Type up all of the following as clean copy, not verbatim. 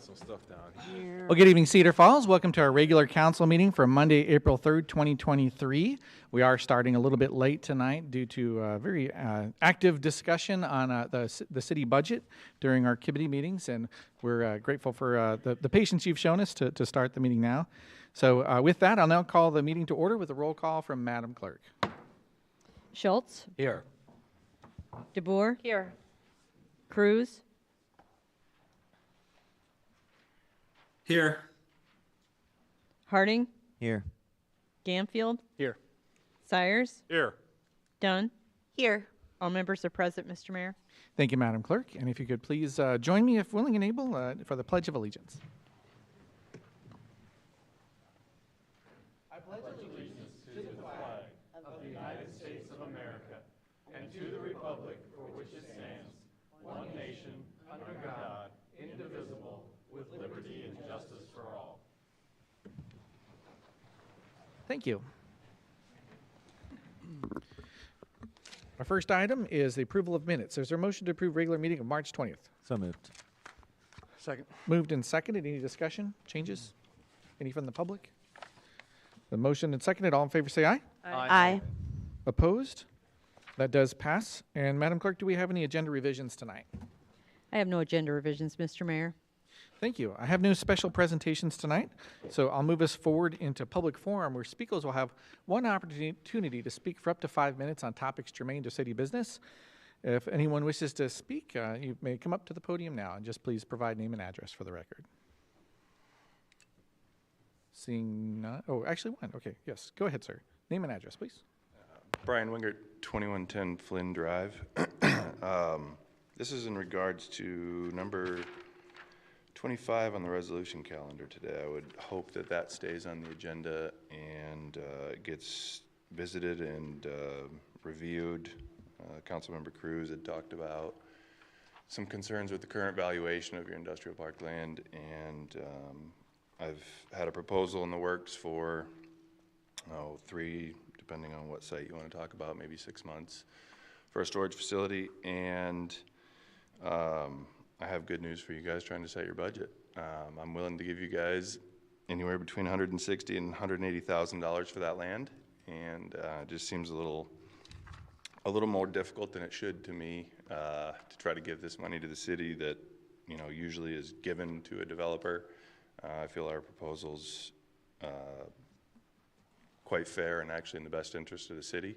some stuff down here. Well, good evening, Cedar Falls. Welcome to our regular council meeting for Monday, April 3rd, 2023. We are starting a little bit late tonight due to a very active discussion on the city budget during our committee meetings, and we're grateful for the patience you've shown us to start the meeting now. So with that, I'll now call the meeting to order with a roll call from Madam Clerk. Schultz. Here. DeBoer. Here. Cruz. Here. Harding. Here. Ganfield. Here. Sires. Here. Dunn. Here. All members are present, Mr. Mayor. Thank you, Madam Clerk. And if you could please join me, if willing and able, for the Pledge of Allegiance. I pledge allegiance to the flag of the United States of America and to the republic for which it stands, one nation, under God, indivisible, with liberty and justice for all. Thank you. Our first item is the approval of minutes. Is there a motion to approve regular meeting of March 20th? So moved. Second. Moved and seconded. Any discussion, changes? Any from the public? The motion and seconded. All in favor say aye. Aye. Opposed? That does pass. And Madam Clerk, do we have any agenda revisions tonight? I have no agenda revisions, Mr. Mayor. Thank you. I have no special presentations tonight, so I'll move us forward into public forum where speakers will have one opportunity to speak for up to 5 minutes on topics germane to city business. If anyone wishes to speak, you may come up to the podium now and just please provide name and address for the record. Seeing none. Oh, actually one. Okay, yes. Go ahead, sir. Name and address, please. Brian Wingert, 2110 Flynn Drive. This is in regards to number 25 on the resolution calendar today. I would hope that that stays on the agenda and gets visited and reviewed. Councilmember Cruz had talked about some concerns with the current valuation of your industrial park land, and I've had a proposal in the works for 3, depending on what site you want to talk about, maybe 6 months for a storage facility. And I have good news for you guys trying to set your budget. I'm willing to give you guys anywhere between $160,000 and $180,000 for that land, and it just seems a little more difficult than it should to me to try to give this money to the city that usually is given to a developer. I feel our proposal's quite fair and actually in the best interest of the city.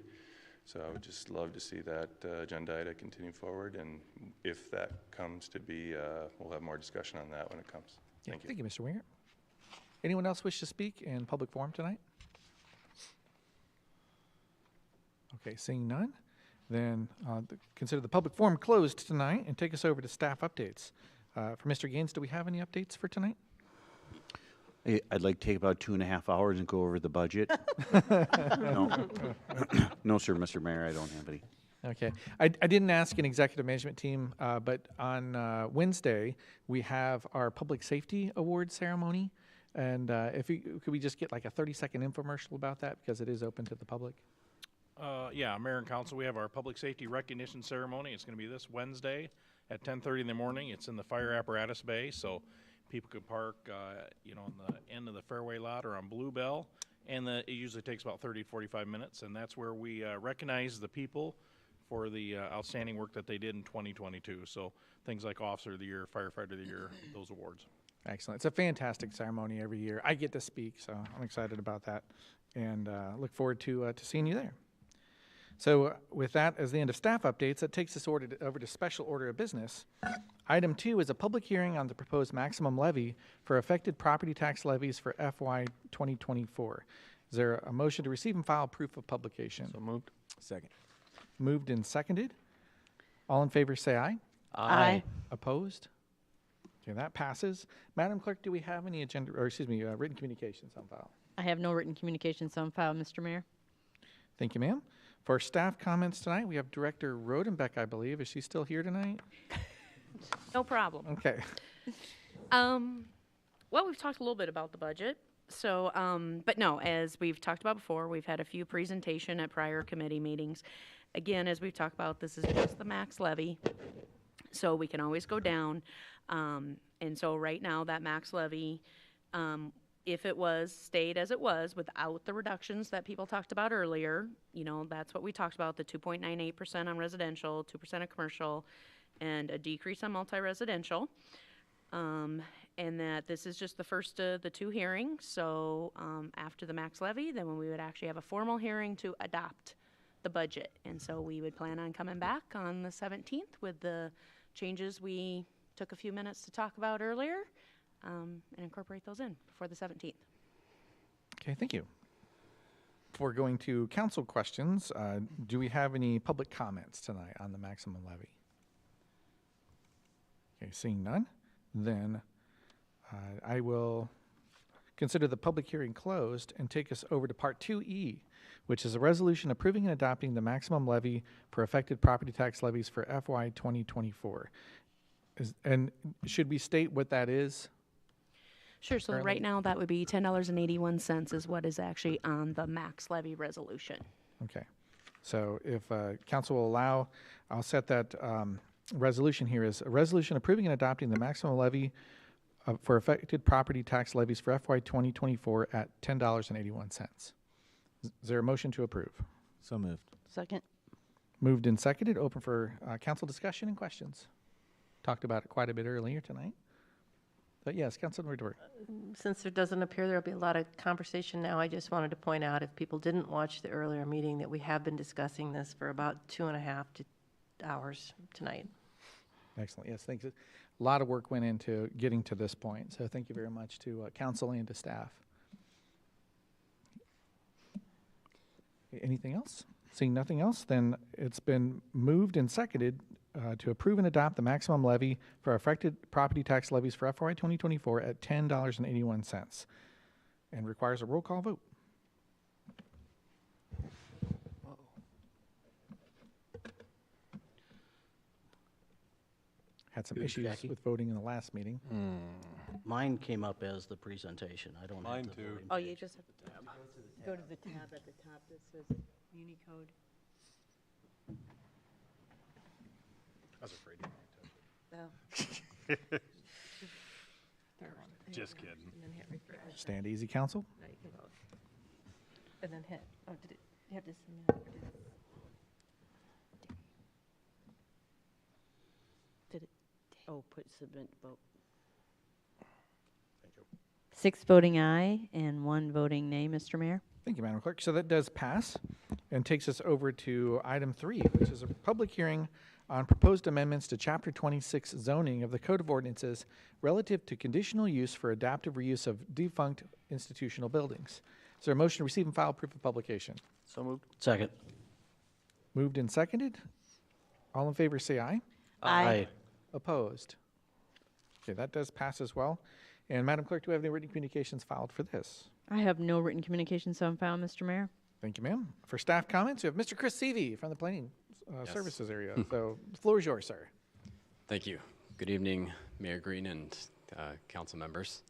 So I would just love to see that agenda item continue forward, and if that comes to be, we'll have more discussion on that when it comes. Thank you. Thank you, Mr. Winger. Anyone else wish to speak in public forum tonight? Okay, seeing none, then consider the public forum closed tonight and take us over to staff updates. For Mr. Gaines, do we have any updates for tonight? I'd like to take about 2.5 hours and go over the budget. No. No, sir, Mr. Mayor, I don't have any. Okay. I didn't ask an executive management team, but on Wednesday, we have our public safety award ceremony. And could we just get like a 30-second infomercial about that, because it is open to the public? Yeah, Mayor and Council, we have our public safety recognition ceremony. It's going to be this Wednesday at 10:30 in the morning. It's in the fire apparatus bay, so people could park, on the end of the fairway lot or on Bluebell, and it usually takes about 30 to 45 minutes, and that's where we recognize the people for the outstanding work that they did in 2022. So things like Officer of the Year, Firefighter of the Year, those awards. Excellent. It's a fantastic ceremony every year. I get to speak, so I'm excited about that, and look forward to seeing you there. So with that as the end of staff updates, that takes us over to special order of business. Item 2 is a public hearing on the proposed maximum levy for affected property tax levies for FY 2024. Is there a motion to receive and file proof of publication? So moved. Second. Moved and seconded. All in favor say aye. Aye. Opposed? Okay, that passes. Madam Clerk, do we have any written communications on file? I have no written communications on file, Mr. Mayor. Thank you, ma'am. For staff comments tonight, we have Director Rodenbeck, I believe. Is she still here tonight? No problem. Okay. Well, we've talked a little bit about the budget. So, but no, as we've talked about before, we've had a few presentation at prior committee meetings. Again, as we've talked about, this is just the max levy, so we can always go down. And so right now, that max levy, if it stayed as it was without the reductions that people talked about earlier, that's what we talked about, the 2.98% on residential, 2% on commercial, and a decrease on multi-residential. And that this is just the first of the 2 hearings. So after the max levy, then we would actually have a formal hearing to adopt the budget. And so we would plan on coming back on the 17th with the changes we took a few minutes to talk about earlier, and incorporate those in before the 17th. Okay, thank you. Before going to council questions, do we have any public comments tonight on the maximum levy? Okay, seeing none, then I will consider the public hearing closed and take us over to Part 2E, which is a resolution approving and adopting the maximum levy for affected property tax levies for FY 2024. And should we state what that is? Sure, so right now that would be $10.81 is what is actually on the max levy resolution. Okay. So if council will allow, I'll set that resolution here as a resolution approving and adopting the maximum levy for affected property tax levies for FY 2024 at $10.81. Is there a motion to approve? So moved. Second. Moved and seconded. Open for council discussion and questions. Talked about it quite a bit earlier tonight. But yes, Councilor DeWert. Since there doesn't appear there'll be a lot of conversation now, I just wanted to point out, if people didn't watch the earlier meeting, that we have been discussing this for about 2.5 hours tonight. Excellent. Yes, thanks. A lot of work went into getting to this point. So thank you very much to council and to staff. Anything else? Seeing nothing else, then it's been moved and seconded to approve and adopt the maximum levy for affected property tax levies for FY 2024 at $10.81 and requires a roll call vote. Had some issues Jackie. with voting in the last meeting. Mine came up as the presentation. I don't Mine have the too. voting Oh, page. you just have to go to the tab at the top that says Unicode. I was afraid you Oh. Just kidding. And then hit refresh. Stand easy, council. Now you can vote. And then hit, oh, did it, you have to submit it, or did it? Did it? Oh, put submit vote. 6 voting aye and 1 voting nay, Mr. Mayor. Thank you, Madam Clerk. So that does pass and takes us over to item 3, which is a public hearing on proposed amendments to Chapter 26 zoning of the Code of Ordinances relative to conditional use for adaptive reuse of defunct institutional buildings. Is there a motion to receive and file proof of publication? So moved. Second. Moved and seconded. All in favor say aye. Aye. Opposed? Okay, that does pass as well. And Madam Clerk, do we have any written communications filed for this? I have no written communications on file, Mr. Mayor. Thank you, ma'am. For staff comments, we have Mr. Chris Seavey from the Planning Services area. So the floor is yours, sir. Thank you. Good evening, Mayor Green and council members.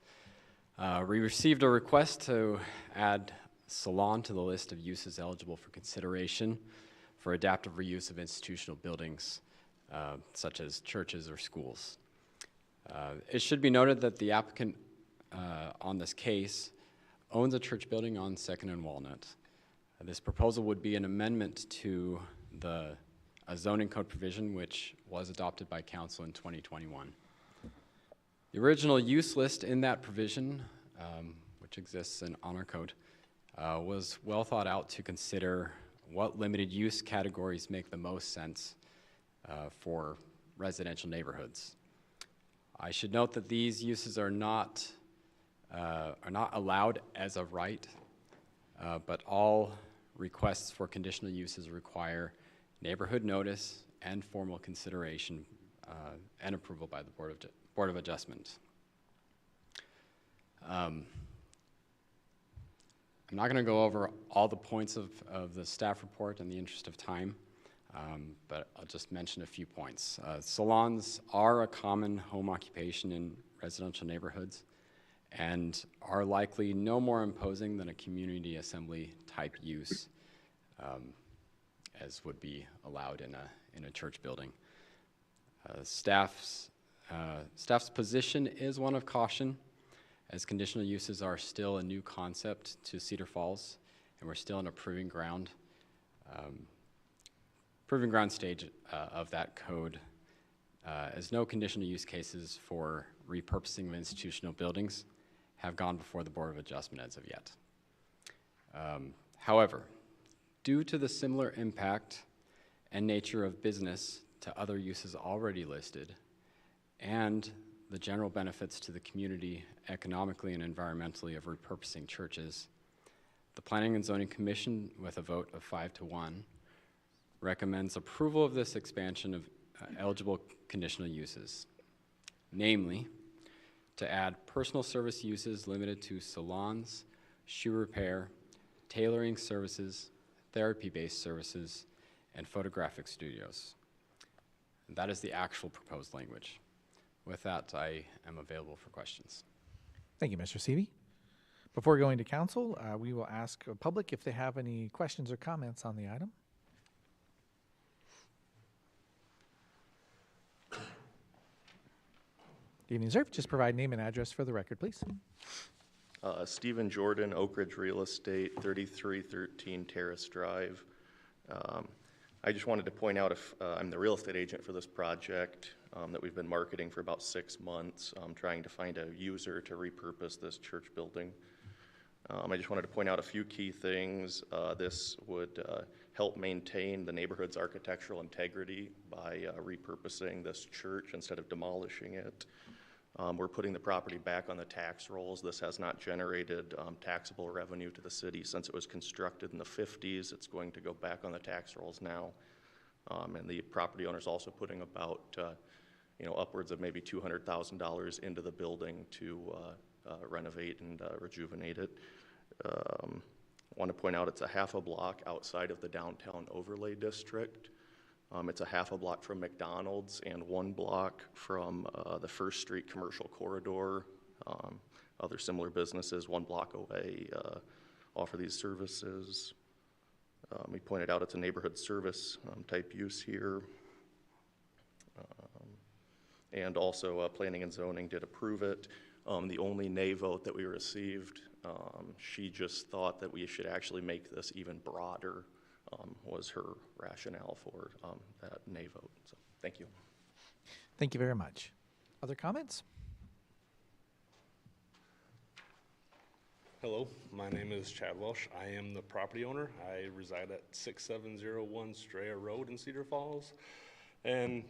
We received a request to add salon to the list of uses eligible for consideration for adaptive reuse of institutional buildings, such as churches or schools. It should be noted that the applicant on this case owns a church building on 2nd and Walnut. This proposal would be an amendment to the zoning code provision which was adopted by council in 2021. The original use list in that provision, which exists on our code, was well thought out to consider what limited use categories make the most sense for residential neighborhoods. I should note that these uses are not allowed as of right, but all requests for conditional uses require neighborhood notice and formal consideration and approval by the Board of Adjustment. I'm not going to go over all the points of the staff report in the interest of time, but I'll just mention a few points. Salons are a common home occupation in residential neighborhoods and are likely no more imposing than a community assembly type use, as would be allowed in a church building. Staff's Staff's position is one of caution, as conditional uses are still a new concept to Cedar Falls, and we're still in a proving ground stage of that code, as no conditional use cases for repurposing of institutional buildings have gone before the Board of Adjustment as of yet. However, due to the similar impact and nature of business to other uses already listed, and the general benefits to the community economically and environmentally of repurposing churches, the Planning and Zoning Commission, with a vote of 5-1, recommends approval of this expansion of eligible conditional uses, namely, to add personal service uses limited to salons, shoe repair, tailoring services, therapy-based services, and photographic studios. And that is the actual proposed language. With that, I am available for questions. Thank you, Mr. Seavey. Before going to council, we will ask the public if they have any questions or comments on the item. Good evening, sir. Just provide name and address for the record, please. Stephen Jordan, Oak Ridge Real Estate, 3313 Terrace Drive. I just wanted to point out, if I'm the real estate agent for this project that we've been marketing for about 6 months, trying to find a user to repurpose this church building. I just wanted to point out a few key things. This would help maintain the neighborhood's architectural integrity by repurposing this church instead of demolishing it. We're putting the property back on the tax rolls. This has not generated taxable revenue to the city since it was constructed in the 50s. It's going to go back on the tax rolls now. And the property owner's also putting about, upwards of maybe $200,000 into the building to renovate and rejuvenate it. I want to point out it's a half a block outside of the downtown overlay district. It's a half a block from McDonald's and 1 block from the First Street commercial corridor. Other similar businesses 1 block away offer these services. We pointed out it's a neighborhood service type use here. And also Planning and Zoning did approve it. The only nay vote that we received, she just thought that we should actually make this even broader. Was her rationale for that nay vote. So, thank you. Thank you very much. Other comments? Hello, my name is Chad Welsh. I am the property owner. I reside at 6701 Strayer Road in Cedar Falls. And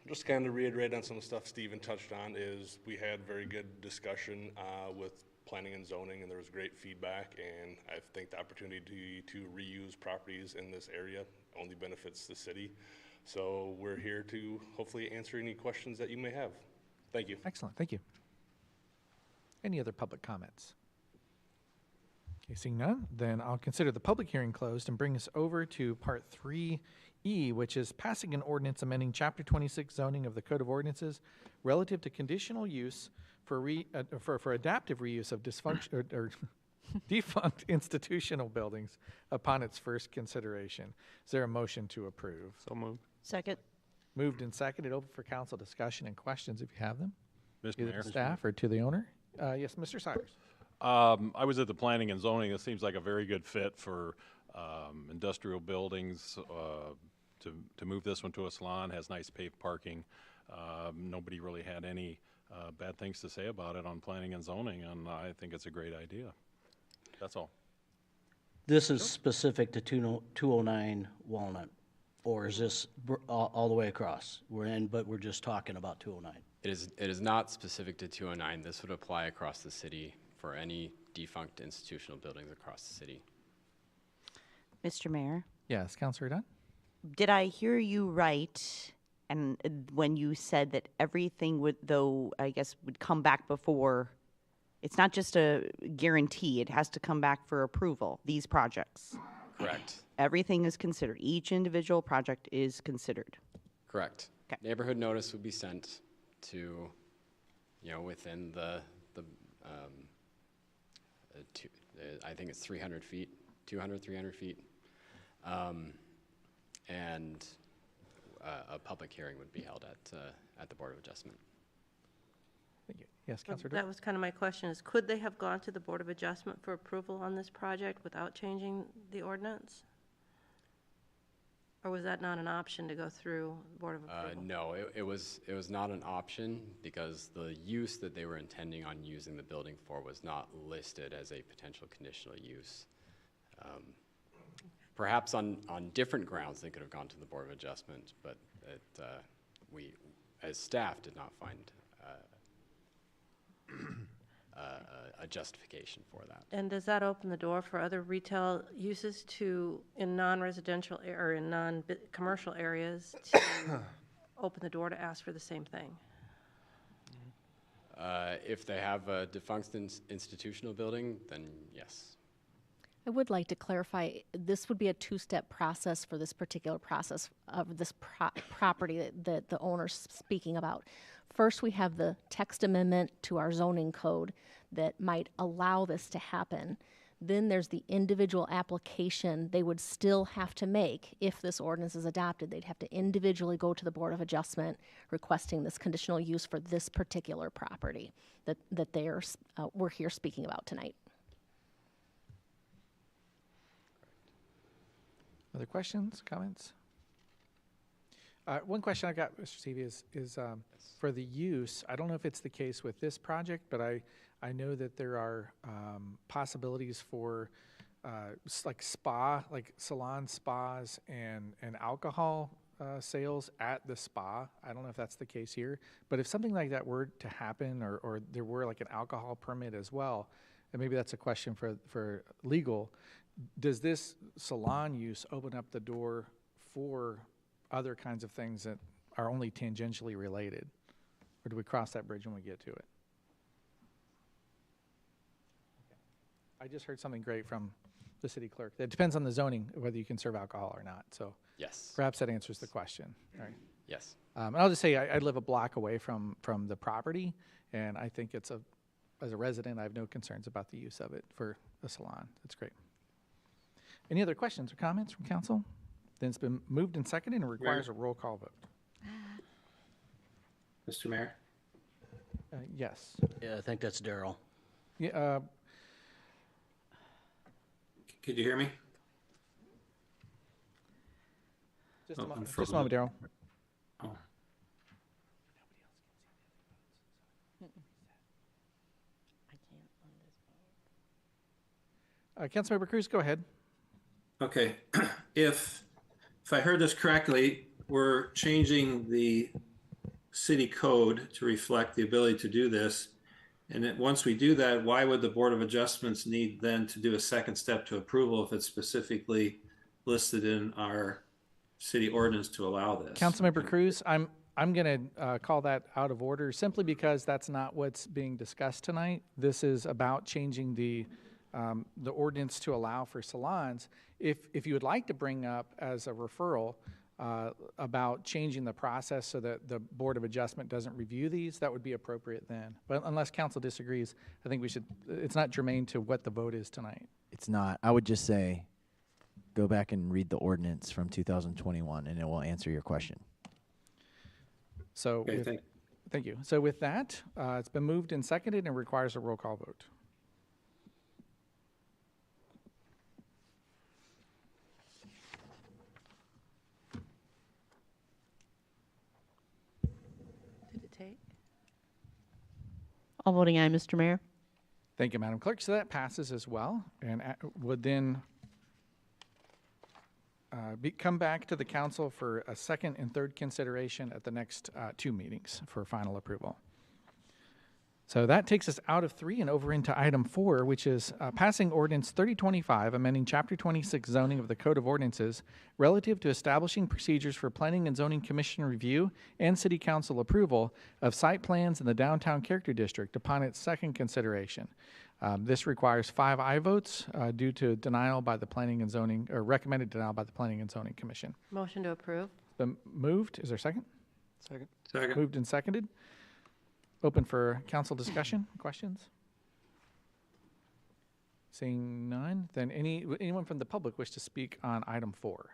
just kind of reiterate on some of the stuff Stephen touched on is we had very good discussion with Planning and Zoning, and there was great feedback, and I think the opportunity to reuse properties in this area only benefits the city. So we're here to hopefully answer any questions that you may have. Thank you. Excellent, thank you. Any other public comments? Okay, seeing none, then I'll consider the public hearing closed and bring us over to part 3E, which is passing an ordinance amending Chapter 26 zoning of the Code of Ordinances relative to conditional use for adaptive reuse of defunct institutional buildings upon its first consideration. Is there a motion to approve? So moved. Second. Moved and seconded. Open for council discussion and questions if you have them. Mr. Either Mayor. to staff or to the owner. Yes, Mr. Cyrus. I was at the Planning and Zoning. It seems like a very good fit for industrial buildings. To move this one to a salon, has nice paved parking. Nobody really had any bad things to say about it on Planning and Zoning, and I think it's a great idea. That's all. This is specific to 209 Walnut, or is this all the way across? But we're just talking about 209. It is not specific to 209. This would apply across the city for any defunct institutional buildings across the city. Mr. Mayor, Yes, Councilor Dunn. did I hear you right? And when you said that everything would, though, I guess, would come back before, it's not just a guarantee, it has to come back for approval, these projects. Correct. Everything is considered. Each individual project is considered. Correct. Okay. Neighborhood notice would be sent to, within I think it's 300 feet, 200, 300 feet. And a public hearing would be held at the Board of Adjustment. Thank you. Yes, Councilor That was kind of my question, is could they have gone to the Board of Adjustment for approval on this project without changing the ordinance? Or was that not an option to go through Board of Approval? No, it was not an option because the use that they were intending on using the building for was not listed as a potential conditional use. Perhaps on different grounds they could have gone to the Board of Adjustment, but we, as staff, did not find a justification for that. And does that open the door for other retail uses in non-residential or in non-commercial areas to open the door to ask for the same thing? If they have a defunct institutional building, then yes. I would like to clarify, this would be a two-step process for this particular process of this property that the owner's speaking about. First, we have the text amendment to our zoning code that might allow this to happen. Then there's the individual application they would still have to make if this ordinance is adopted. They'd have to individually go to the Board of Adjustment requesting this conditional use for this particular property that we're here speaking about tonight. Other questions, comments? One question I got, Mr. Stevie, is for the use. I don't know if it's the case with this project, but I know that there are possibilities for like salon spas and alcohol sales at the spa. I don't know if that's the case here, but if something like that were to happen, or there were like an alcohol permit as well, and maybe that's a question for legal. Does this salon use open up the door for other kinds of things that are only tangentially related? Or do we cross that bridge when we get to it? I just heard something great from the city clerk. It depends on the zoning, whether you can serve alcohol or not. So yes, perhaps that answers the question. All right. Yes. And I'll just say I live a block away from the property, and I think as a resident, I have no concerns about the use of it for a salon. That's great. Any other questions or comments from council? Then it's been moved and seconded and requires a roll call vote. Mr. Mayor? Yes. Yeah, I think that's Daryl. Yeah. Could you hear me? Just a moment, Daryl. Oh. Councilmember Cruz, go ahead. Okay. If I heard this correctly, we're changing the city code to reflect the ability to do this. And then once we do that, why would the Board of Adjustments need then to do a second step to approval if it's specifically listed in our city ordinance to allow this? Councilmember Cruz, I'm going to call that out of order simply because that's not what's being discussed tonight. This is about changing the ordinance to allow for salons. If you would like to bring up as a referral about changing the process so that the Board of Adjustment doesn't review these, that would be appropriate then. But unless council disagrees, I think it's not germane to what the vote is tonight. It's not. I would just say, go back and read the ordinance from 2021 and it will answer your question. So, okay, thank you. So with that, it's been moved and seconded and requires a roll call vote. All voting aye, Mr. Mayor. Thank you, Madam Clerk. So that passes as well, and would then come back to the council for a second and third consideration at the next two meetings for final approval. So that takes us out of 3 and over into item 4, which is passing ordinance 3025, amending Chapter 26 zoning of the Code of Ordinances relative to establishing procedures for Planning and Zoning Commission review and City Council approval of site plans in the Downtown Character District upon its second consideration. This requires 5 aye votes due to denial by the Planning and Zoning, or recommended denial by the Planning and Zoning Commission. Motion to approve. Been moved. Is there a second? Second. Second. Moved and seconded. Open for council discussion, questions? Seeing none, then anyone from the public wish to speak on item 4?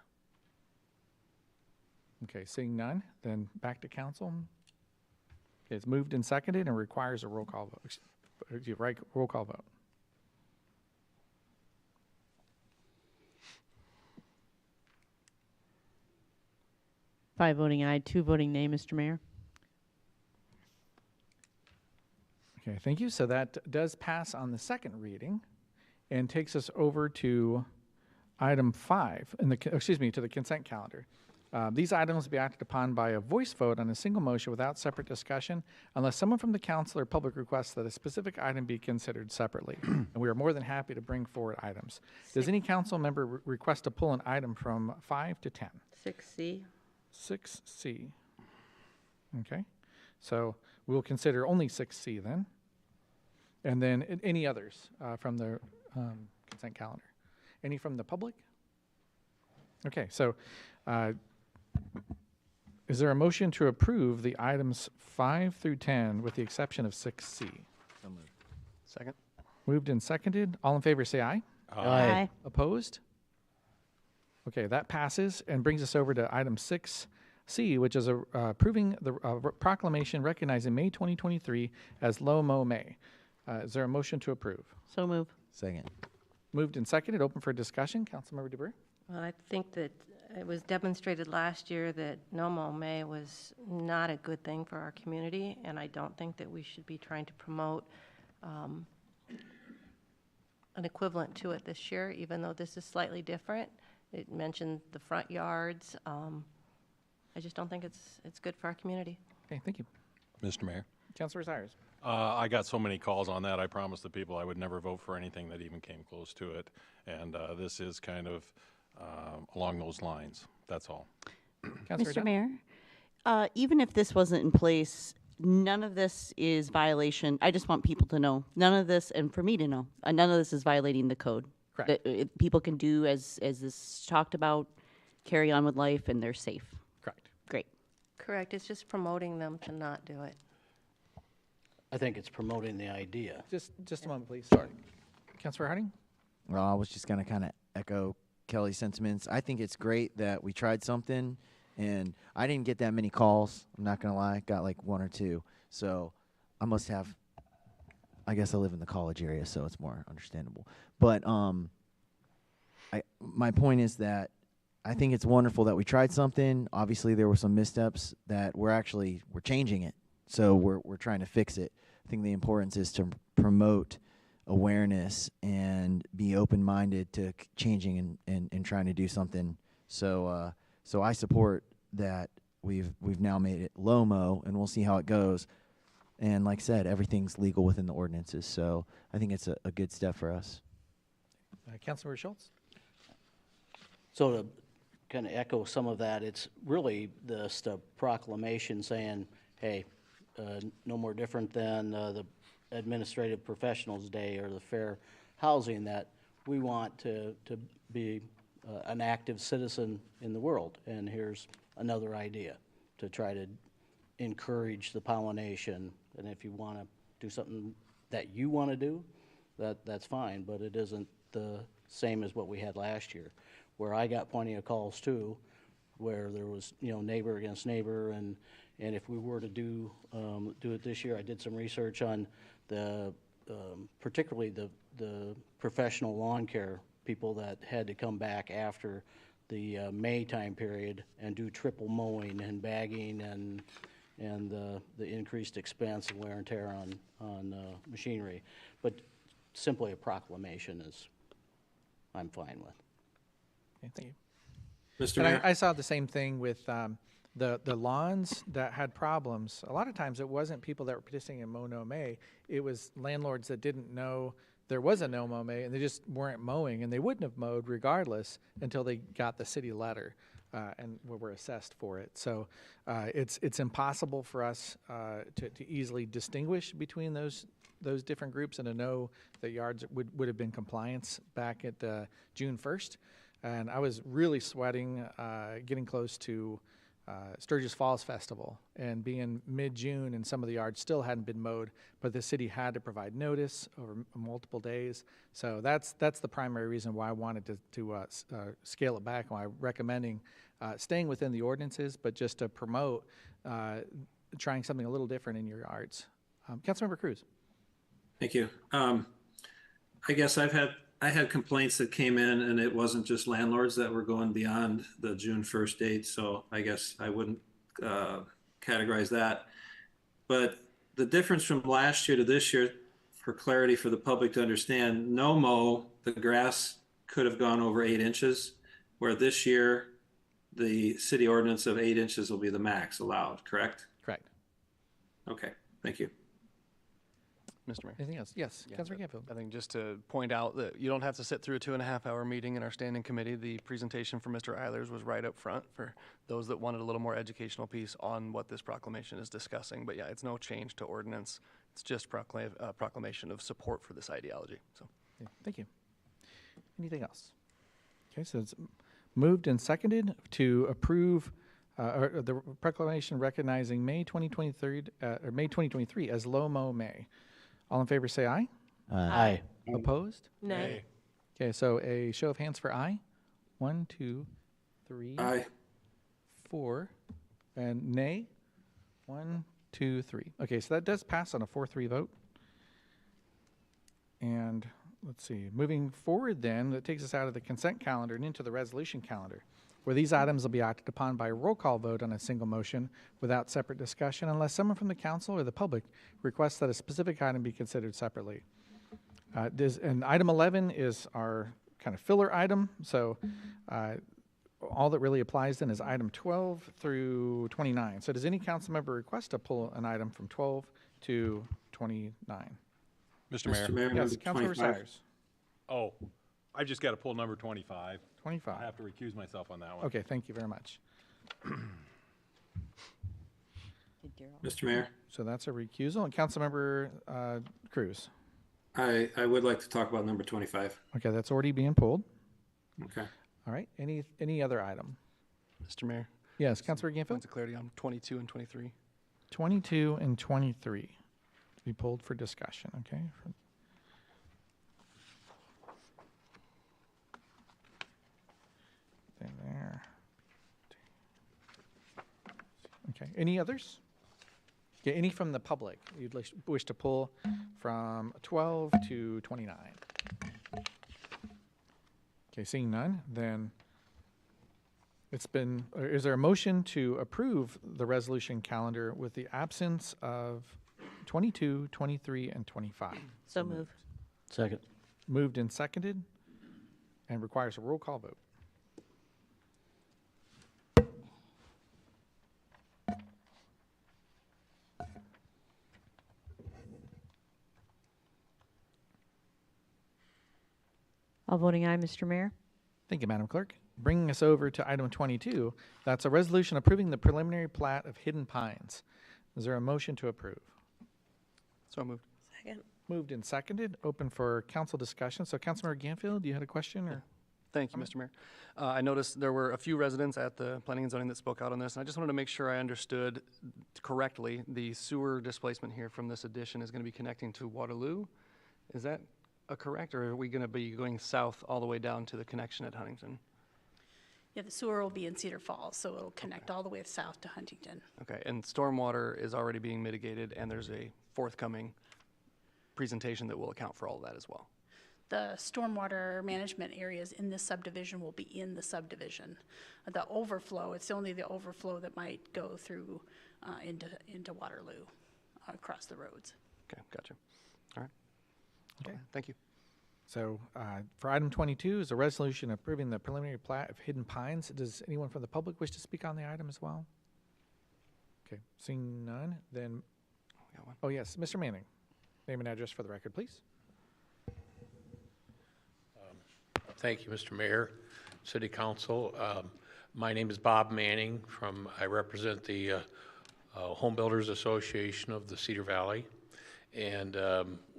Okay, seeing none, then back to council. It's moved and seconded and requires a roll call vote. Roll call vote. 5 voting aye, 2 voting nay, Mr. Mayor. Okay, thank you. So that does pass on the second reading and takes us over to item 5, to the consent calendar. These items will be acted upon by a voice vote on a single motion without separate discussion unless someone from the council or public requests that a specific item be considered separately. And we are more than happy to bring forward items. Does any council member request to pull an item from 5 to 10? 6C. 6C. Okay. So we'll consider only 6C then. And then any others from the consent calendar? Any from the public? Okay, so is there a motion to approve the items 5 through 10 with the exception of 6C? So moved. Second. Moved and seconded. All in favor say aye. Aye. Opposed? Okay, that passes and brings us over to item 6C, which is approving the proclamation recognizing May 2023 as Low Mo May. Is there a motion to approve? So move. Second. Moved and seconded. Open for discussion. Councilmember DeBrey. Well, I think that it was demonstrated last year that No Mo May was not a good thing for our community, and I don't think that we should be trying to promote an equivalent to it this year, even though this is slightly different. It mentioned the front yards. I just don't think it's good for our community. Okay, thank you. Mr. Mayor. Councilor Cyrus. I got so many calls on that. I promised the people I would never vote for anything that even came close to it. And this is kind of along those lines. That's all. Mr. Mayor, even if this wasn't in place, none of this is violation. I just want people to know, none of this, and for me to know, none of this is violating the code. Correct. That people can do as this talked about, carry on with life, and they're safe. Correct. Great. Correct. It's just promoting them to not do it. I think it's promoting the idea. Just a moment, please. Sorry. Councilor Harding? Well, I was just going to kind of echo Kelly's sentiments. I think it's great that we tried something, and I didn't get that many calls. I'm not going to lie. Got like 1 or 2. So I must have, I guess I live in the college area, so it's more understandable. But my point is that I think it's wonderful that we tried something. Obviously, there were some missteps that we're changing it. So we're trying to fix it. I think the importance is to promote awareness and be open-minded to changing and trying to do something. So I support that we've now made it low-mo, and we'll see how it goes. And like I said, everything's legal within the ordinances. So I think it's a good step for us. Councilor Schultz? So to kind of echo some of that, it's really just a proclamation saying, hey, no more different than the Administrative Professionals Day or the Fair Housing, that we want to be an active citizen in the world. And here's another idea to try to encourage the pollination. And if you want to do something that you want to do, that's fine, but it isn't the same as what we had last year, where I got plenty of calls too, where there was, neighbor against neighbor, and if we were to do it this year, I did some research on the particularly the professional lawn care people that had to come back after the May time period and do triple mowing and bagging and the increased expense and wear and tear on machinery. But simply a proclamation is, I'm fine with. Okay, thank you. Mr. And Mayor? I saw the same thing with the lawns that had problems. A lot of times it wasn't people that were participating in Mow No May. It was landlords that didn't know there was a No Mow May, and they just weren't mowing, and they wouldn't have mowed regardless until they got the city letter and were assessed for it. So it's impossible for us to easily distinguish between those different groups and to know that yards would have been compliance back at June 1st. And I was really sweating getting close to Sturgis Falls Festival and being mid-June, and some of the yards still hadn't been mowed, but the city had to provide notice over multiple days. So that's the primary reason why I wanted to scale it back, and why I'm recommending staying within the ordinances, but just to promote trying something a little different in your yards. Councilmember Cruz. Thank you. I guess I had complaints that came in, and it wasn't just landlords that were going beyond the June 1st date. So I guess I wouldn't categorize that. But the difference from last year to this year, for clarity for the public to understand, no mow, the grass could have gone over 8 inches, where this year the city ordinance of 8 inches will be the max allowed, correct? Correct. Okay, thank you. Mr. Mayor. Anything else? Yes, Yeah, Councilor Canfield. I think just to point out that you don't have to sit through a 2.5-hour meeting in our standing committee. The presentation from Mr. Eilers was right up front for those that wanted a little more educational piece on what this proclamation is discussing. But yeah, it's no change to ordinance. It's just proclamation of support for this ideology. So, yeah, thank you. Anything else? Okay, so it's moved and seconded to approve the proclamation recognizing May 2023 as Low Mow May. All in favor say aye. Aye. Opposed? Nay. Okay, so a show of hands for aye. 1, 2, 3. Aye. 4. And nay. 1, 2, 3. Okay, so that does pass on a 4-3 vote. And let's see, moving forward then, that takes us out of the consent calendar and into the resolution calendar, where these items will be acted upon by a roll call vote on a single motion without separate discussion unless someone from the council or the public requests that a specific item be considered separately. And item 11 is our kind of filler item, so all that really applies then is item 12 through 29. So does any council member request to pull an item from 12 to 29? Mr. Mayor. Mr. Mayor, Yes, number Councilmember 25. Sires. Oh, I've just got to pull number 25. 25. I have to recuse myself on that one. Okay, thank you very much. Mr. Mayor, So that's a recusal. And Councilmember Cruz. I would like to talk about number 25. Okay, that's already being pulled. Okay. All right, any other item? Mr. Mayor. Yes, Councilor Canfield? Points of clarity on 22 and 23. 22 and 23 to be pulled for discussion, okay? There. Okay, any others? Okay, any from the public you'd wish to pull from 12 to 29? Okay, seeing none, then is there a motion to approve the resolution calendar with the absence of 22, 23, and 25? So moved. Second. Moved and seconded and requires a roll call vote. All voting aye, Mr. Mayor. Thank you, Madam Clerk. Bringing us over to item 22, that's a resolution approving the preliminary plat of Hidden Pines. Is there a motion to approve? So moved. Second. Moved and seconded, open for council discussion. So Councilmember Ganfield, you had a question or? Thank you, Mr. Mayor. I noticed there were a few residents at the Planning and Zoning that spoke out on this, and I just wanted to make sure I understood correctly. The sewer displacement here from this addition is going to be connecting to Waterloo. Is that correct, or are we going to be going south all the way down to the connection at Huntington? Yeah, the sewer will be in Cedar Falls, so it'll connect all the way south to Huntington. Okay, and stormwater is already being mitigated, and there's a forthcoming presentation that will account for all of that as well. The stormwater management areas in this subdivision will be in the subdivision. The overflow, it's only the overflow that might go through into Waterloo across the roads. Okay, gotcha. All right. Okay. Thank you. So for item 22 is a resolution approving the preliminary plat of Hidden Pines. Does anyone from the public wish to speak on the item as well? Okay, seeing none, then, oh yes, Mr. Manning. Name and address for the record, please. Thank you, Mr. Mayor, City Council. My name is Bob Manning I represent the Home Builders Association of the Cedar Valley. And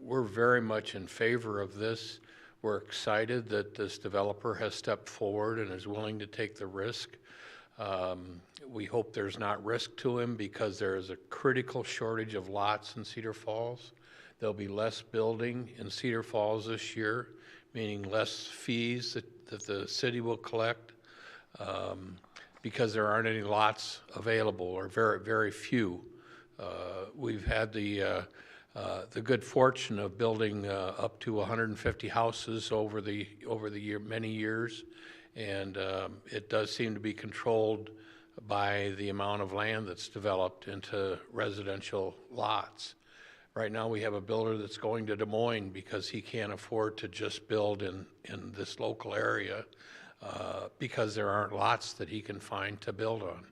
we're very much in favor of this. We're excited that this developer has stepped forward and is willing to take the risk. We hope there's not risk to him because there is a critical shortage of lots in Cedar Falls. There'll be less building in Cedar Falls this year, meaning less fees that the city will collect because there aren't any lots available, or very, very few. We've had the good fortune of building up to 150 houses over the many years, and it does seem to be controlled by the amount of land that's developed into residential lots. Right now, we have a builder that's going to Des Moines because he can't afford to just build in this local area because there aren't lots that he can find to build on.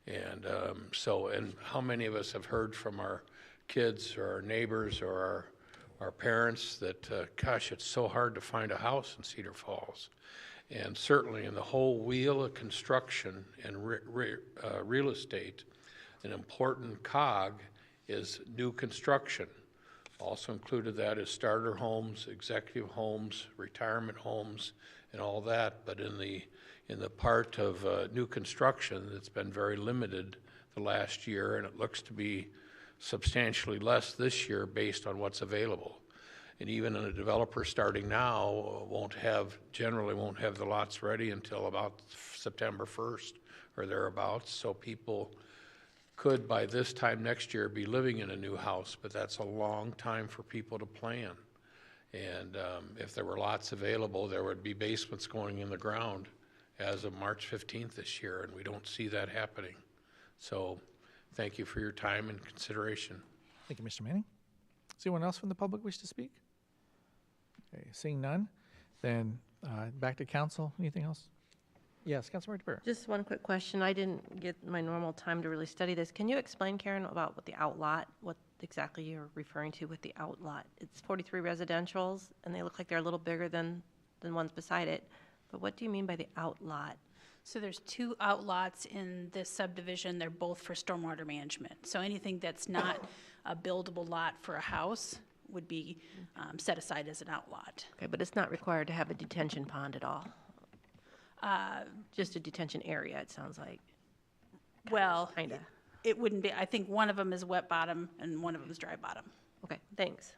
And and how many of us have heard from our kids or our neighbors or our parents that, gosh, it's so hard to find a house in Cedar Falls. And certainly in the whole wheel of construction and real estate, an important cog is new construction. Also included that is starter homes, executive homes, retirement homes, and all that. But in the part of new construction, it's been very limited the last year, and it looks to be substantially less this year based on what's available. And even a developer starting now generally won't have the lots ready until about September 1st or thereabouts. So people could, by this time next year, be living in a new house, but that's a long time for people to plan. And if there were lots available, there would be basements going in the ground as of March 15th this year, and we don't see that happening. So thank you for your time and consideration. Thank you, Mr. Manning. Does anyone else from the public wish to speak? Okay, seeing none, then back to council. Anything else? Yes, Councilmember DeBerre. Just one quick question. I didn't get my normal time to really study this. Can you explain, Karen, about what the outlot, what exactly you're referring to with the outlot? It's 43 residentials, and they look like they're a little bigger than ones beside it. But what do you mean by the outlot? So there's 2 outlots in this subdivision. They're both for stormwater management. So anything that's not a buildable lot for a house would be set aside as an outlot. Okay, but it's not required to have a detention pond at all? Just a detention area, it sounds like. Well, Kinda. it wouldn't be. I think one of them is wet bottom and one of them is dry bottom. Okay, thanks.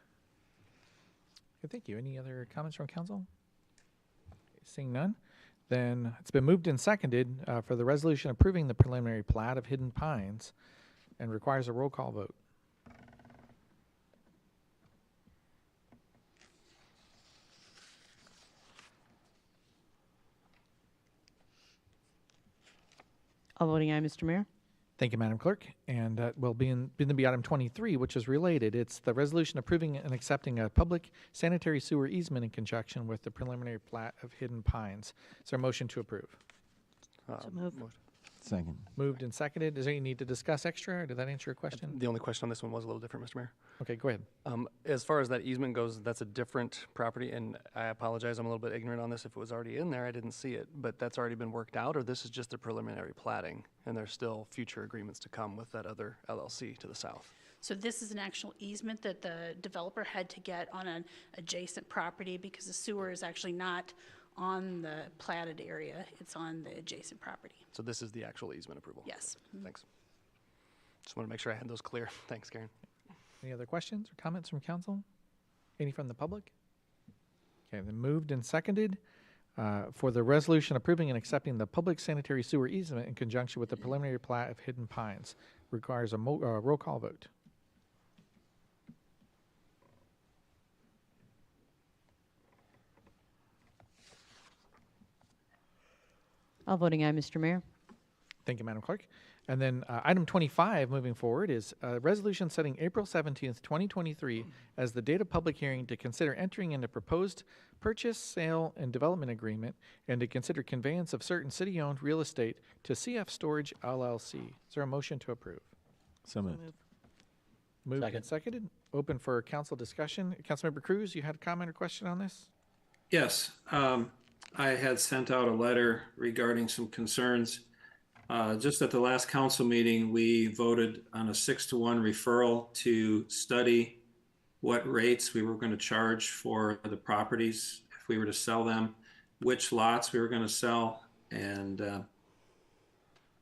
Okay, thank you. Any other comments from council? Okay, seeing none, then it's been moved and seconded for the resolution approving the preliminary plat of Hidden Pines and requires a roll call vote. All voting aye, Mr. Mayor. Thank you, Madam Clerk. And will be item 23, which is related. It's the resolution approving and accepting a public sanitary sewer easement in conjunction with the preliminary plat of Hidden Pines. Is there a motion to approve? So move. Second. Moved and seconded. Is there any need to discuss extra, or did that answer your question? The only question on this one was a little different, Mr. Mayor. Okay, go ahead. As far as that easement goes, that's a different property, and I apologize, I'm a little bit ignorant on this. If it was already in there, I didn't see it, but that's already been worked out, or this is just a preliminary platting, and there's still future agreements to come with that other LLC to the south? So this is an actual easement that the developer had to get on an adjacent property because the sewer is actually not on the platted area. It's on the adjacent property. So this is the actual easement approval? Yes. Thanks. Just want to make sure I had those clear. Thanks, Karen. Any other questions or comments from council? Any from the public? Okay, then moved and seconded for the resolution approving and accepting the public sanitary sewer easement in conjunction with the preliminary plat of Hidden Pines. Requires a roll call vote. All voting aye, Mr. Mayor. Thank you, Madam Clerk. And then item 25, moving forward, is a resolution setting April 17th, 2023 as the date of public hearing to consider entering into proposed purchase, sale, and development agreement and to consider conveyance of certain city-owned real estate to CF Storage LLC. Is there a motion to approve? So moved. Moved and seconded. Open for council discussion. Councilmember Cruz, you had a comment or question on this? Yes. I had sent out a letter regarding some concerns. Just at the last council meeting, we voted on a 6-to-1 referral to study what rates we were going to charge for the properties if we were to sell them, which lots we were going to sell, and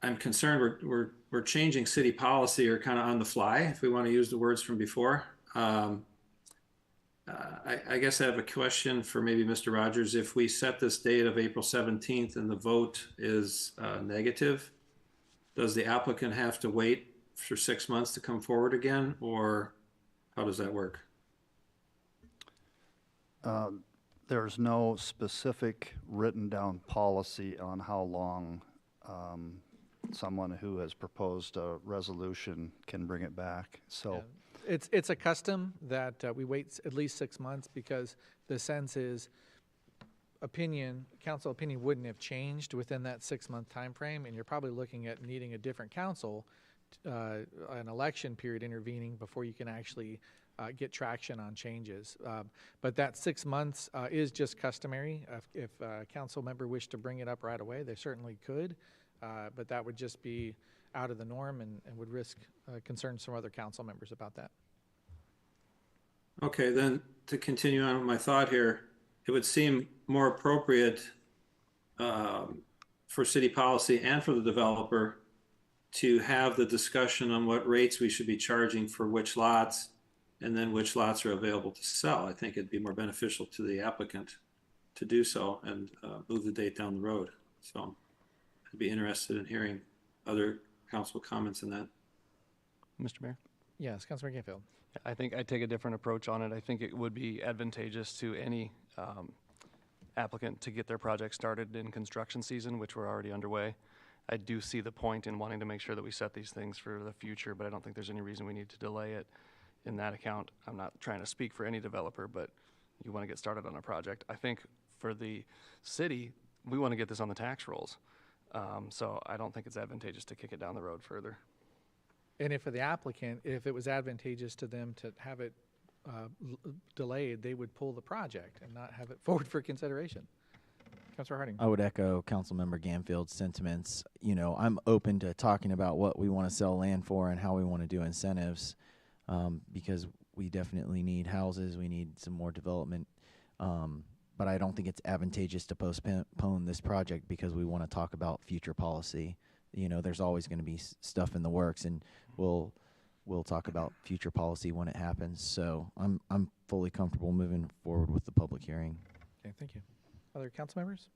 I'm concerned we're changing city policy or kind of on the fly, if we want to use the words from before. I guess I have a question for maybe Mr. Rogers. If we set this date of April 17th and the vote is negative, does the applicant have to wait for 6 months to come forward again, or how does that work? There's no specific written down policy on how long someone who has proposed a resolution can bring it back. So It's a custom that we wait at least 6 months, because the sense is council opinion wouldn't have changed within that 6-month time frame, and you're probably looking at needing a different council, an election period intervening before you can actually get traction on changes. But that 6 months is just customary. If a council member wished to bring it up right away, they certainly could, but that would just be out of the norm and would risk concerns from other council members about that. Okay, then to continue on with my thought here, it would seem more appropriate for city policy and for the developer to have the discussion on what rates we should be charging for which lots, and then which lots are available to sell. I think it'd be more beneficial to the applicant to do so and move the date down the road. So I'd be interested in hearing other council comments on that. Mr. Mayor? Yes, Councilor Canfield. I think I take a different approach on it. I think it would be advantageous to any applicant to get their project started in construction season, which we're already underway. I do see the point in wanting to make sure that we set these things for the future, but I don't think there's any reason we need to delay it in that account. I'm not trying to speak for any developer, but you want to get started on a project. I think for the city, we want to get this on the tax rolls. So I don't think it's advantageous to kick it down the road further. And if for the applicant, if it was advantageous to them to have it delayed, they would pull the project and not have it forward for consideration. Councilor Harding. I would echo Councilmember Ganfield's sentiments. You know, I'm open to talking about what we want to sell land for and how we want to do incentives, because we definitely need houses, we need some more development. But I don't think it's advantageous to postpone this project because we want to talk about future policy. You know, there's always going to be stuff in the works, and we'll talk about future policy when it happens. So I'm fully comfortable moving forward with the public hearing. Okay, thank you. Other council members?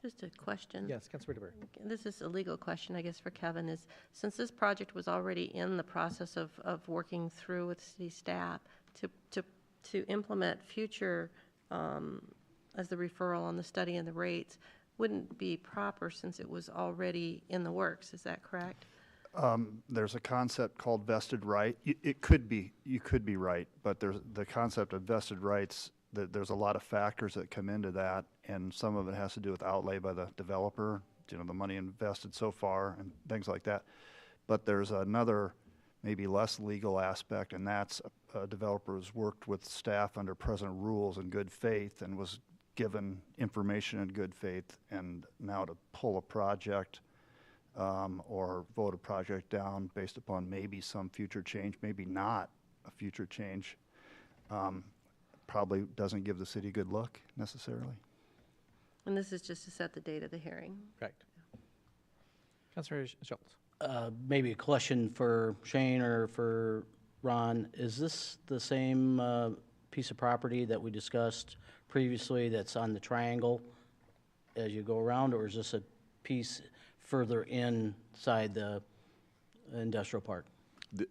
Just a question. Yes, Councilor DeBerg. This is a legal question, I guess, for Kevin, is since this project was already in the process of working through with city staff to implement future, as the referral on the study and the rates, wouldn't be proper since it was already in the works. Is that correct? There's a concept called vested right. You could be right, but there's the concept of vested rights. There's a lot of factors that come into that, and some of it has to do with outlay by the developer, you know, the money invested so far and things like that. But there's another, maybe less legal aspect, and that's a developer who's worked with staff under present rules in good faith and was given information in good faith, and now to pull a project or vote a project down based upon maybe some future change, maybe not a future change, probably doesn't give the city a good look necessarily. And this is just to set the date of the hearing. Correct. Councilor Schultz. Maybe a question for Shane or for Ron. Is this the same piece of property that we discussed previously that's on the triangle as you go around, or is this a piece further inside the industrial park?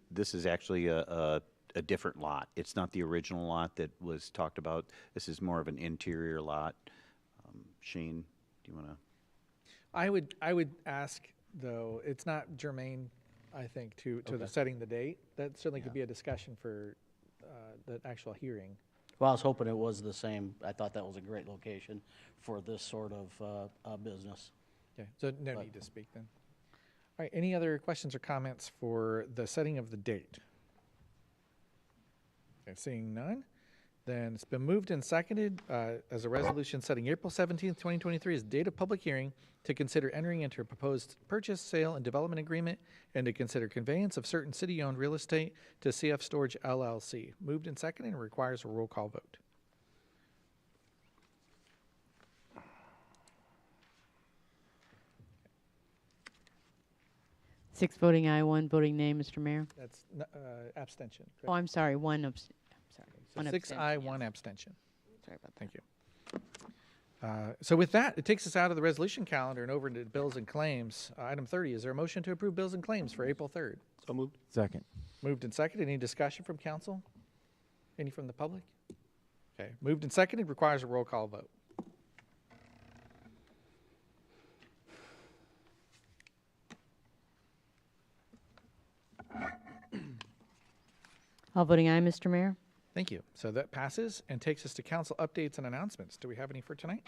This is actually a different lot. It's not the original lot that was talked about. This is more of an interior lot. Shane, do you want to? I would ask, though, it's not germane, I think, to the setting the date. That certainly could be a discussion for the actual hearing. Well, I was hoping it was the same. I thought that was a great location for this sort of business. Okay, so no need to speak then. All right, any other questions or comments for the setting of the date? Okay, seeing none, then it's been moved and seconded as a resolution setting April 17th, 2023 as date of public hearing to consider entering into a proposed purchase, sale, and development agreement and to consider conveyance of certain city-owned real estate to CF Storage LLC. Moved and seconded and requires a roll call vote. Six voting aye, one voting nay, Mr. Mayor. That's abstention. Correct? Oh, I'm sorry, one sorry. So 6 aye, 1 abstention. Sorry about that. Thank you. So with that, it takes us out of the resolution calendar and over into bills and claims. Item 30, is there a motion to approve bills and claims for April 3rd? So moved. Second. Moved and seconded. Any discussion from council? Any from the public? Okay. Moved and seconded. Requires a roll call vote. All voting aye, Mr. Mayor. Thank you. So that passes and takes us to council updates and announcements. Do we have any for tonight?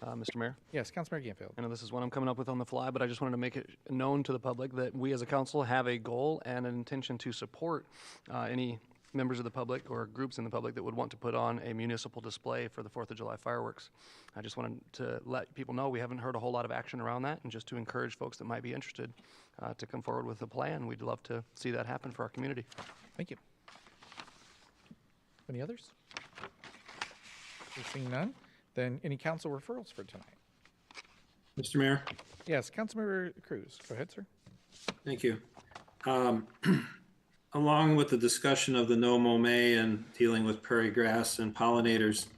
Mr. Mayor? Yes, Councilmember Ganfield. I know this is one I'm coming up with on the fly, but I just wanted to make it known to the public that we as a council have a goal and an intention to support any members of the public or groups in the public that would want to put on a municipal display for the 4th of July fireworks. I just wanted to let people know we haven't heard a whole lot of action around that, and just to encourage folks that might be interested to come forward with a plan. We'd love to see that happen for our community. Thank you. Any others? We've seen none. Then any council referrals for tonight? Mr. Mayor? Yes, Councilmember Cruz. Go ahead, sir. Thank you. Along with the discussion of the no mow May and dealing with prairie grass and pollinators,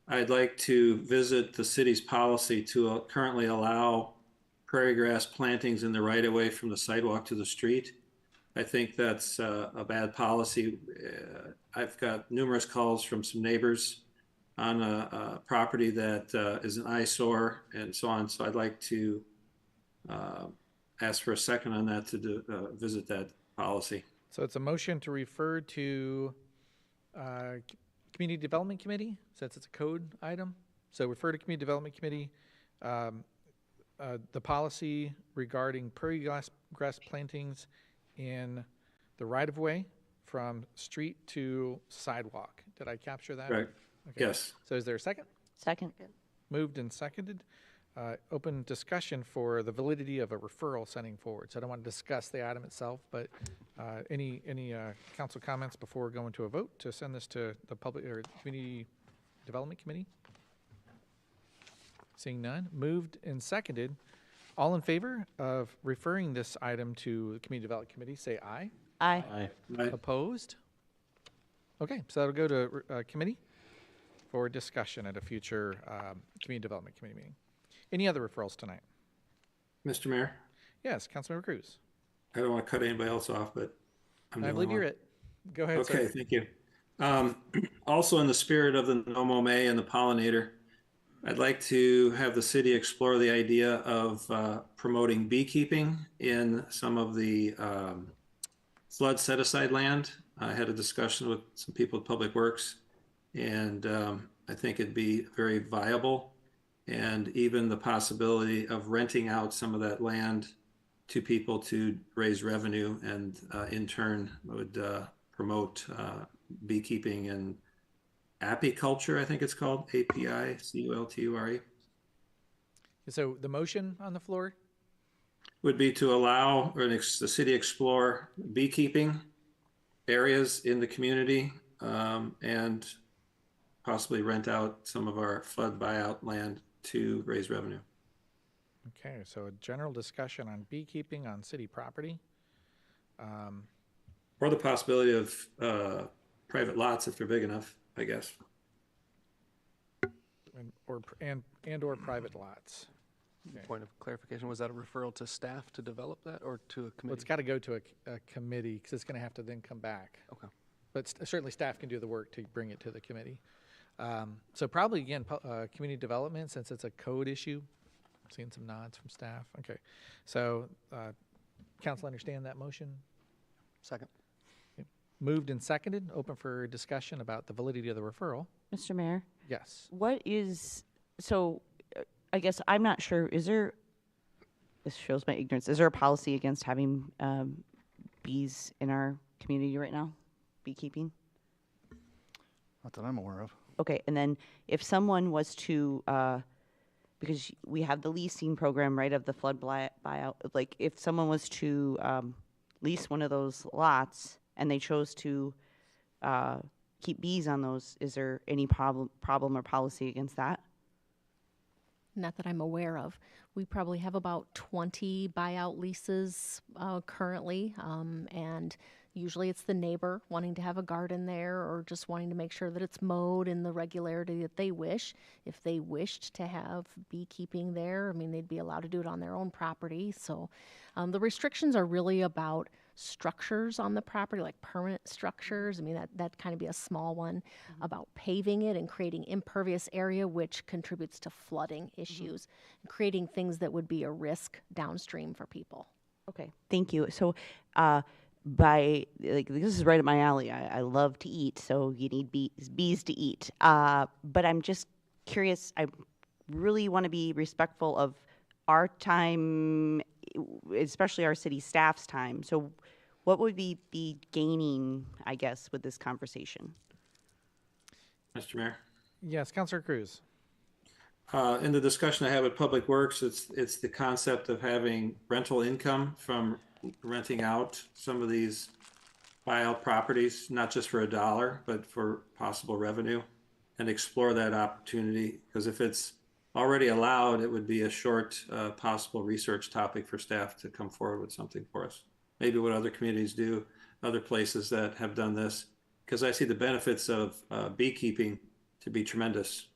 I'd like to visit the city's policy to currently allow prairie grass plantings in the right-of-way from the sidewalk to the street. I think that's a bad policy. I've got numerous calls from some neighbors on a property that is an eyesore and so on. So I'd like to ask for a second on that to visit that policy. So it's a motion to refer to Community Development Committee, since it's a code item. So refer to Community Development Committee, the policy regarding prairie grass plantings in the right-of-way from street to sidewalk. Did I capture that? Right. Okay. Yes. So is there a second? Second. Moved and seconded. Open discussion for the validity of a referral sending forward. So I don't want to discuss the item itself, but any council comments before going to a vote to send this to the public or Community Development Committee? Seeing none. Moved and seconded. All in favor of referring this item to the Community Development Committee, say aye. Aye. Aye. Opposed? Okay, so that'll go to committee for discussion at a future Community Development Committee meeting. Any other referrals tonight? Mr. Mayor? Yes, Councilmember Cruz. I don't want to cut anybody else off, but I'm the I only believe you're one. it. Go ahead, Okay, sir. thank you. Also, in the spirit of the no mow May and the pollinator, I'd like to have the city explore the idea of promoting beekeeping in some of the flood set-aside land. I had a discussion with some people at Public Works, and I think it'd be very viable, and even the possibility of renting out some of that land to people to raise revenue, and in turn would promote beekeeping and apiculture, I think it's called, APICULTURE. So the motion on the floor? Would be to allow the city explore beekeeping areas in the community and possibly rent out some of our flood buyout land to raise revenue. Okay, so a general discussion on beekeeping on city property. Or the possibility of private lots if they're big enough, I guess. And or private lots. Okay. Point of clarification, was that a referral to staff to develop that or to a Well, committee? it's got to go to a committee because it's going to have to then come back. Okay. But certainly staff can do the work to bring it to the committee. So probably, again, community development, since it's a code issue. I'm seeing some nods from staff. Okay. So council understand that motion? Second. Okay. Moved and seconded. Open for discussion about the validity of the referral. Mr. Mayor? Yes. What is, so I guess I'm not sure, is there, this shows my ignorance, is there a policy against having bees in our community right now? Beekeeping? Not that I'm aware of. Okay, and then if someone was to, because we have the leasing program, right, of the flood buyout, like if someone was to lease one of those lots and they chose to keep bees on those, is there any problem or policy against that? Not that I'm aware of. We probably have about 20 buyout leases currently, and Usually it's the neighbor wanting to have a garden there or just wanting to make sure that it's mowed in the regularity that they wish. If they wished to have beekeeping there, I mean, they'd be allowed to do it on their own property. So the restrictions are really about structures on the property, like permanent structures. I mean, that kind of be a small one, about paving it and creating impervious area, which contributes to flooding issues, and creating things that would be a risk downstream for people. Okay, thank you. So, this is right up my alley. I love to eat, so you need bees to eat. But I'm just curious. I really want to be respectful of our time, especially our city staff's time. So, what would we be gaining, I guess, with this conversation? Mr. Mayor? Yes, Councilor Cruz. In the discussion I had with Public Works, it's the concept of having rental income from renting out some of these buyout properties, not just for $1, but for possible revenue, and explore that opportunity. Because if it's already allowed, it would be a short possible research topic for staff to come forward with something for us. Maybe what other communities do, other places that have done this, because I see the benefits of beekeeping to be tremendous.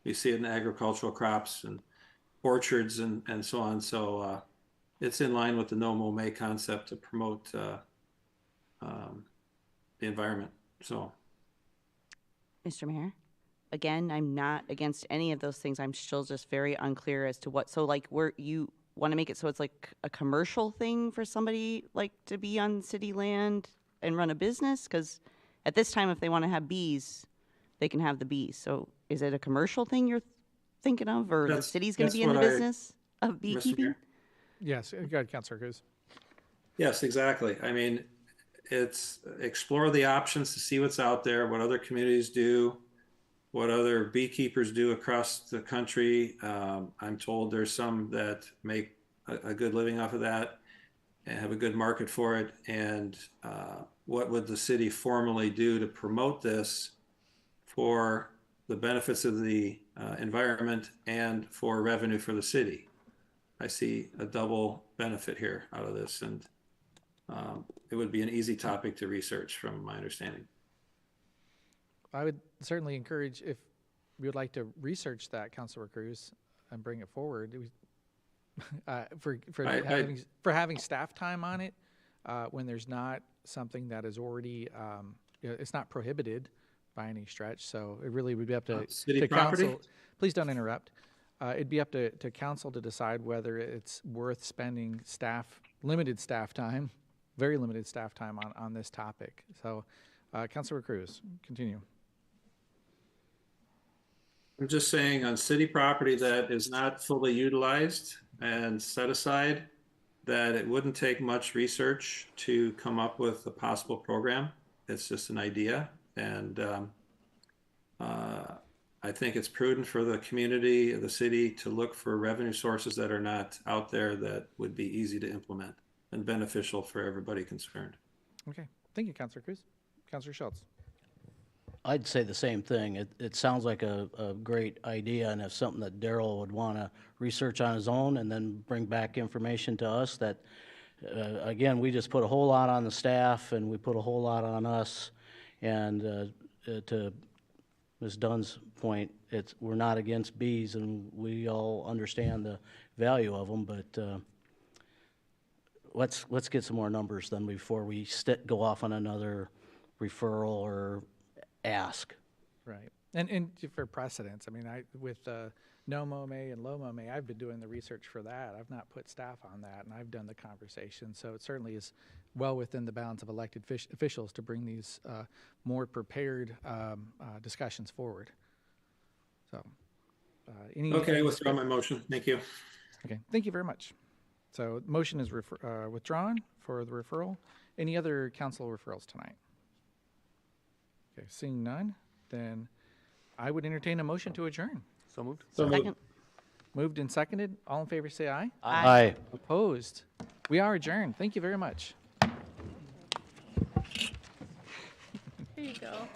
You see it in agricultural crops and orchards and so on. So it's in line with the no mow may concept to promote the environment. So, Mr. Mayor, again, I'm not against any of those things. I'm still just very unclear as to what. So, like, you want to make it so it's like a commercial thing for somebody like to be on city land and run a business? Because at this time, if they want to have bees, they can have the bees. So is it a commercial thing you're thinking of, or the city's going to be in the business of beekeeping? Yes, go ahead, Councilor Cruz. Yes, exactly. I mean, it's explore the options to see what's out there, what other communities do, what other beekeepers do across the country. I'm told there's some that make a good living off of that and have a good market for it. And what would the city formally do to promote this for the benefits of the environment and for revenue for the city? I see a double benefit here out of this, and it would be an easy topic to research from my understanding. I would certainly encourage, if we would like to research that, Councilor Cruz, and bring it forward. For having staff time on it, when there's not something that is already, it's not prohibited by any stretch. So it really would be up to city property? council. Please don't interrupt. It'd be up to council to decide whether it's worth spending limited staff time, very limited staff time on this topic. So, Councilor Cruz, continue. I'm just saying, on city property that is not fully utilized and set aside, that it wouldn't take much research to come up with a possible program. It's just an idea. And I think it's prudent for the community, the city, to look for revenue sources that are not out there that would be easy to implement and beneficial for everybody concerned. Okay. Thank you, Councilor Cruz. Councilor Schultz. I'd say the same thing. It sounds like a great idea, and if something that Daryl would want to research on his own and then bring back information to us that, again, we just put a whole lot on the staff and we put a whole lot on us. And to Ms. Dunn's point, we're not against bees, and we all understand the value of them, but let's get some more numbers then before we go off on another referral or ask. Right. And for precedence, I mean, with no mow may and low mow may, I've been doing the research for that. I've not put staff on that, and I've done the conversation. So it certainly is well within the bounds of elected officials to bring these more prepared discussions forward. So, okay, I withdraw my motion. Thank you. Okay, thank you very much. So, motion is withdrawn for the referral. Any other council referrals tonight? Okay, seeing none, then I would entertain a motion to adjourn. So moved. Second. Moved and seconded. All in favor, say aye. Aye. Opposed? We are adjourned. Thank you very much. Here you go.